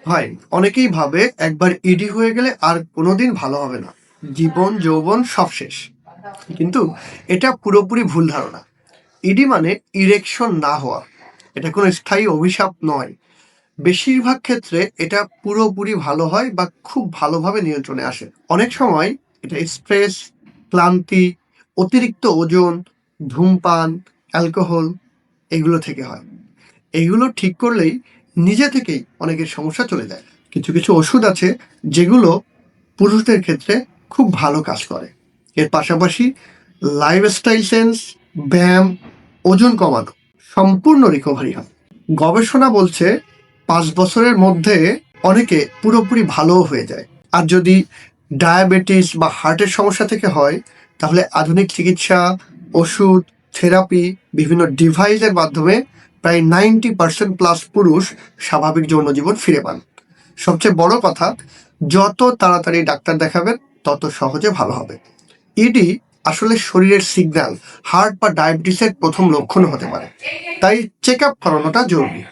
হয় অনেকেই ভাবে একবার ইডি হয়ে গেলে আর কোনোদিন ভালো হবে না, জীবন যৌবন সব শেষ। কিন্তু এটা পুরোপুরি ভুল ধারণা। ইডি মানে ইরেকশন না হওয়া, এটা কোনো স্থায়ী অভিশাপ নয়। বেশিরভাগ ক্ষেত্রে এটা পুরোপুরি ভালো হয় বা খুব ভালোভাবে নিয়ন্ত্রণে আসে। অনেক সময় এটা স্ট্রেস, ক্লান্তি, অতিরিক্ত ওজন, ধূমপান, অ্যালকোহল এগুলো থেকে হয়। এইগুলো ঠিক করলেই নিজে থেকেই অনেকের সমস্যা চলে যায়। কিছু কিছু ওষুধ আছে যেগুলো পুরুষদের ক্ষেত্রে খুব ভালো কাজ করে। এর পাশাপাশি লাইফস্টাইল চেঞ্জ, ব্যায়াম, ওজন কমানো, সম্পূর্ণ রিকভারি হয়। গবেষণা বলছে 5 বছরের মধ্যে অনেকে পুরোপুরি ভালোও হয়ে যায়। আর যদি ডায়াবেটিস বা হার্টের সমস্যা থেকে হয়, তাহলে আধুনিক চিকিৎসা, ওষুধ, থেরাপি, বিভিন্ন ডিভাইসের মাধ্যমে প্রায় 90% প্লাস পুরুষ স্বাভাবিক যৌন জীবন ফিরে পান। সবচেয়ে বড় কথা, যত তাড়াতাড়ি ডাক্তার দেখাবেন তত সহজে ভালো হবে। ইডি আসলে শরীরের সিগন্যাল, হার্ট বা ডায়াবেটিসের প্রথম লক্ষণ হতে পারে, তাই চেক আপ করানোটা জরুরি।